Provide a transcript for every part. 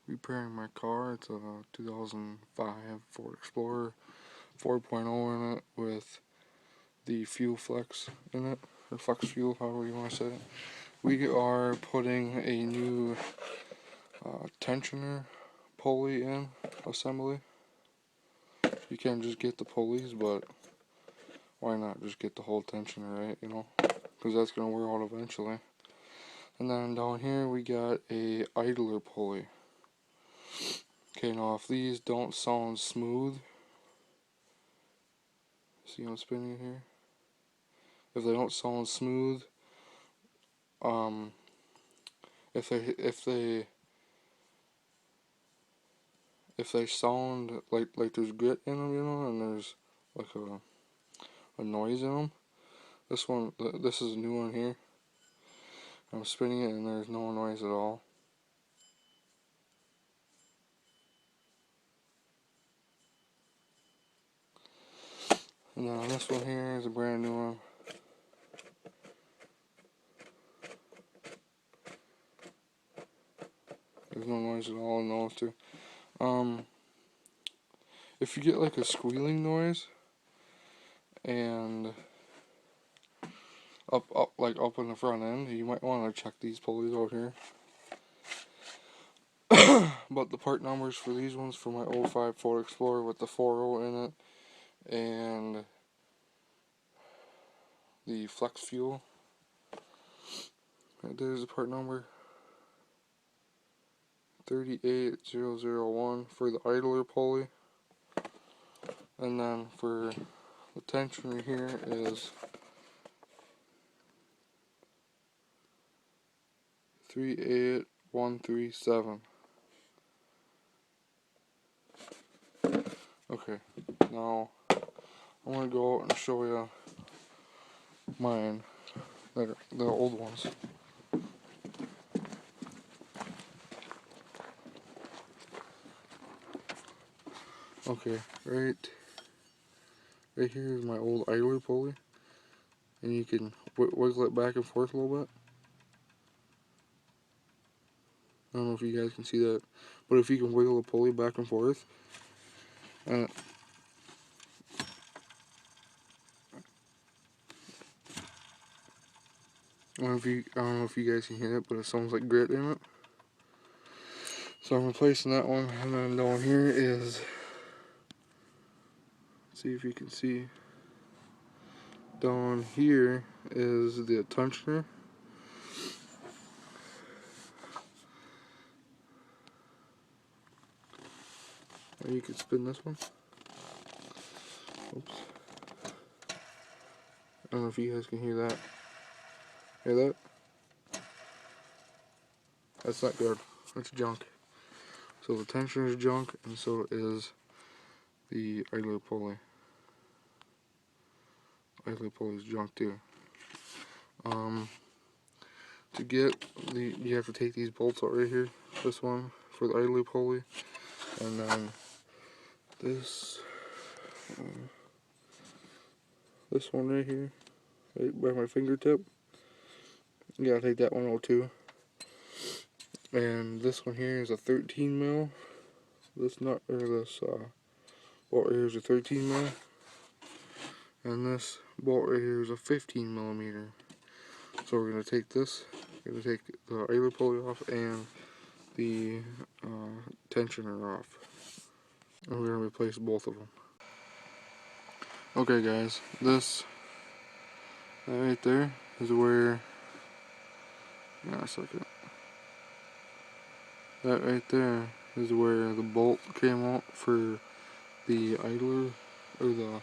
repairing my car. It's a 2005 Ford Explorer 4.0 in it with the fuel flex in it, or flex fuel, however you want to say it. We are putting a new tensioner pulley in assembly. You can just get the pulleys, but why not just get the whole tensioner, right? You know, because that's going to wear out eventually. And then down here we got a idler pulley. Okay, now if these don't sound smooth, see I'm spinning it here? If they don't sound smooth, if they sound like there's grit in them, you know, and there's like a noise in them. This is a new one here. I'm spinning it and there's no noise at all. And then this one here is a brand new one. There's no noise at all in those two. If you get like a squealing noise and up in the front end, you might want to check these pulleys out here. But the part numbers for these ones for my 05 Ford Explorer with the 4.0 in it and the flex fuel. Right there's the part number 38001 for the idler pulley, and then for the tensioner here is 38137. Okay, now I'm gonna go out and show you mine, the old ones. Okay, right here is my old idler pulley, and you can wiggle it back and forth a little bit. I don't know if you guys can see that, but if you can wiggle the pulley back and forth, and I don't know if you guys can hear it, but it sounds like grit in it. So I'm replacing that one, and then down here is, see if you can see, down here is the tensioner. Or you can spin this one. Oops. I don't know if you guys can hear that. Hear that? That's not good. That's junk. So the tensioner is junk, and so is the idler pulley. Idler pulley is junk too. To get you have to take these bolts out right here. This one for the idler pulley, and then this one right here, right by my fingertip. You gotta take that one out too. And this one here is a 13 mil. This nut or this bolt right here is a 13 mil, and this bolt right here is a 15 millimeter. So we're gonna take this. We're gonna take the idler pulley off and the tensioner off, and we're gonna replace both of them. Okay, guys, that right there is where. Yeah, a second. That right there is where the bolt came out for the idler, or the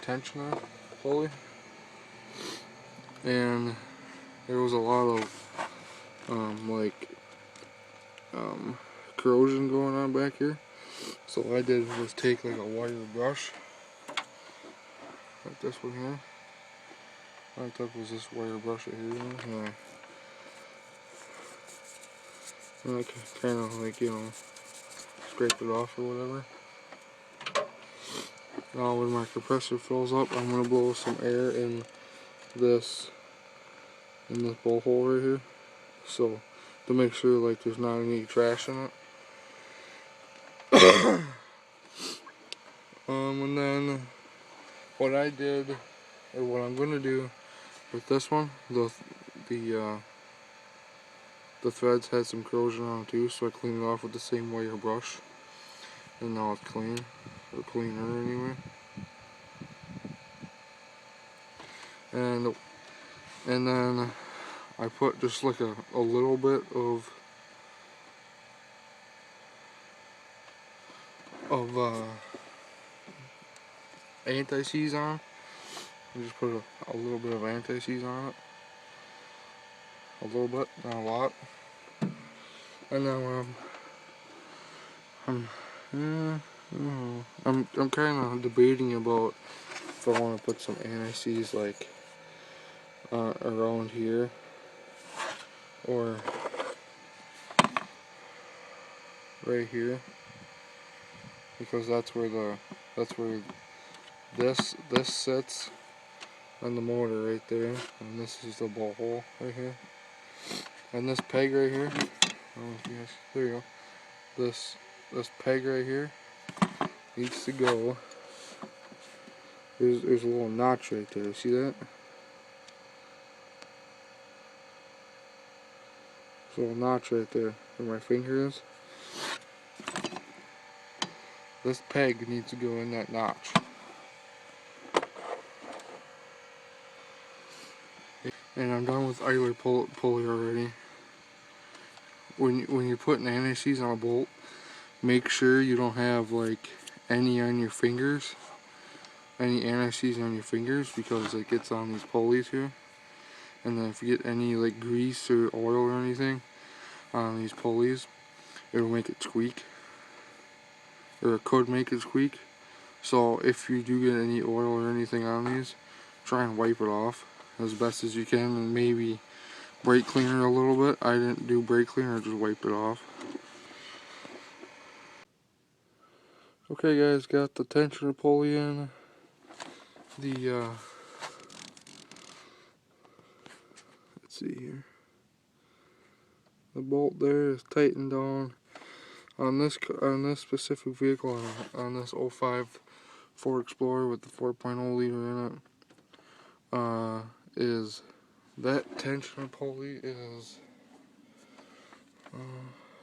tensioner pulley, and there was a lot of corrosion going on back here. So what I did was take like a wire brush, like this one here. All I took was this wire brush right here, and I kind of like, you know, scrape it off or whatever. Now when my compressor fills up, I'm going to blow some air in this bowl hole right here, so to make sure like there's not any trash in it. And then what I did, or what I'm going to do with this one, the threads had some corrosion on it too, so I cleaned it off with the same wire brush, and now it's clean, or cleaner anyway. And then I put just like a little bit of anti-seize on. I just put a little bit of anti-seize on it. A little bit, not a lot. And now I'm kind of debating about if I want to put some anti-seize like around here, or right here, because that's where this sits on the motor right there, and this is the bolt hole right here, and this peg right here. Oh yes, there you go. This peg right here needs to go. There's a little notch right there. See that? There's a little notch right there where my finger is. This peg needs to go in that notch. And I'm done with idler pulley already. When you're putting anti-seize on a bolt, make sure you don't have like any on your fingers, any anti-seize on your fingers, because it gets on these pulleys here. And then if you get any like grease or oil or anything on these pulleys, it'll make it squeak, or it could make it squeak. So if you do get any oil or anything on these, try and wipe it off as best as you can, and maybe brake cleaner a little bit. I didn't do brake cleaner, I just wiped it off. Okay guys, got the tensioner pulley in. Let's see here. The bolt there is tightened down. On this specific vehicle, on this 05 Ford Explorer with the 4.0 liter in it, is that tensioner pulley is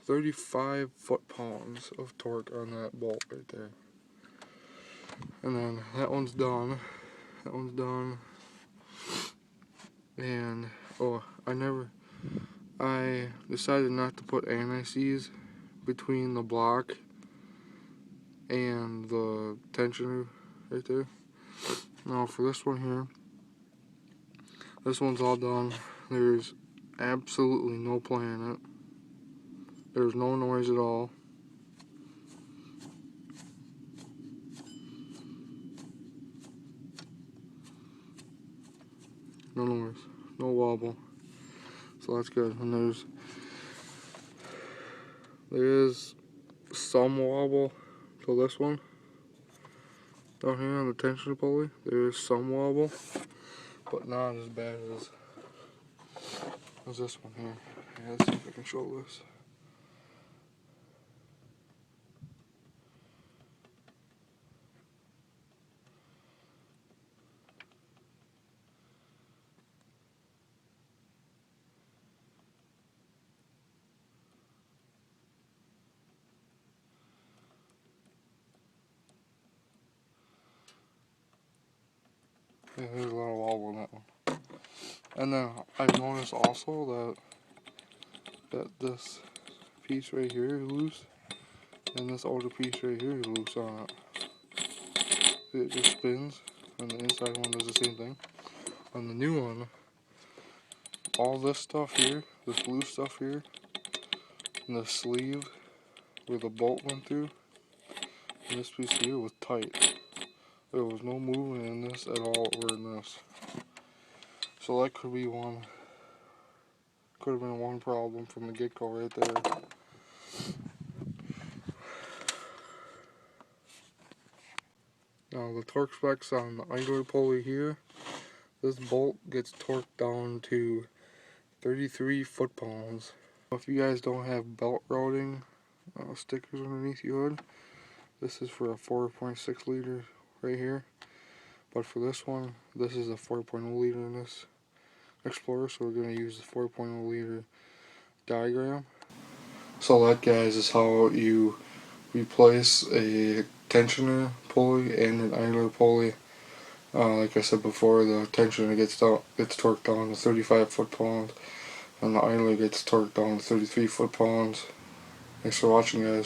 35 foot-pounds of torque on that bolt right there. And then that one's done. That one's done. And I decided not to put anti-seize between the block and the tensioner right there. Now for this one here, this one's all done. There's absolutely no play in it. There's no noise at all. No noise, no wobble. So that's good. And there is some wobble to this one. Down here on the tensioner pulley, there is some wobble, but not as bad as this one here. Yeah, let's see if I can show this. Yeah, there's a lot of wobble in that one. And then I've noticed also that this piece right here is loose, and this outer piece right here is loose on it. It just spins, and the inside one does the same thing. On the new one, all this stuff here, this blue stuff here, and the sleeve where the bolt went through, and this piece here was tight. There was no movement in this at all, or in this. So that could have been one problem from the get-go right there. Now the torque specs on the idler pulley here, this bolt gets torqued down to 33 foot-pounds. If you guys don't have belt routing stickers underneath your hood, this is for a 4.6 liter right here. But for this one, this is a 4.0 liter in this Explorer, so we're going to use the 4.0 liter diagram. So that, guys, is how you replace a tensioner pulley and an idler pulley. Like I said before, the tensioner gets torqued down to 35 foot-pounds, and the idler gets torqued down to 33 foot-pounds. Thanks for watching, guys.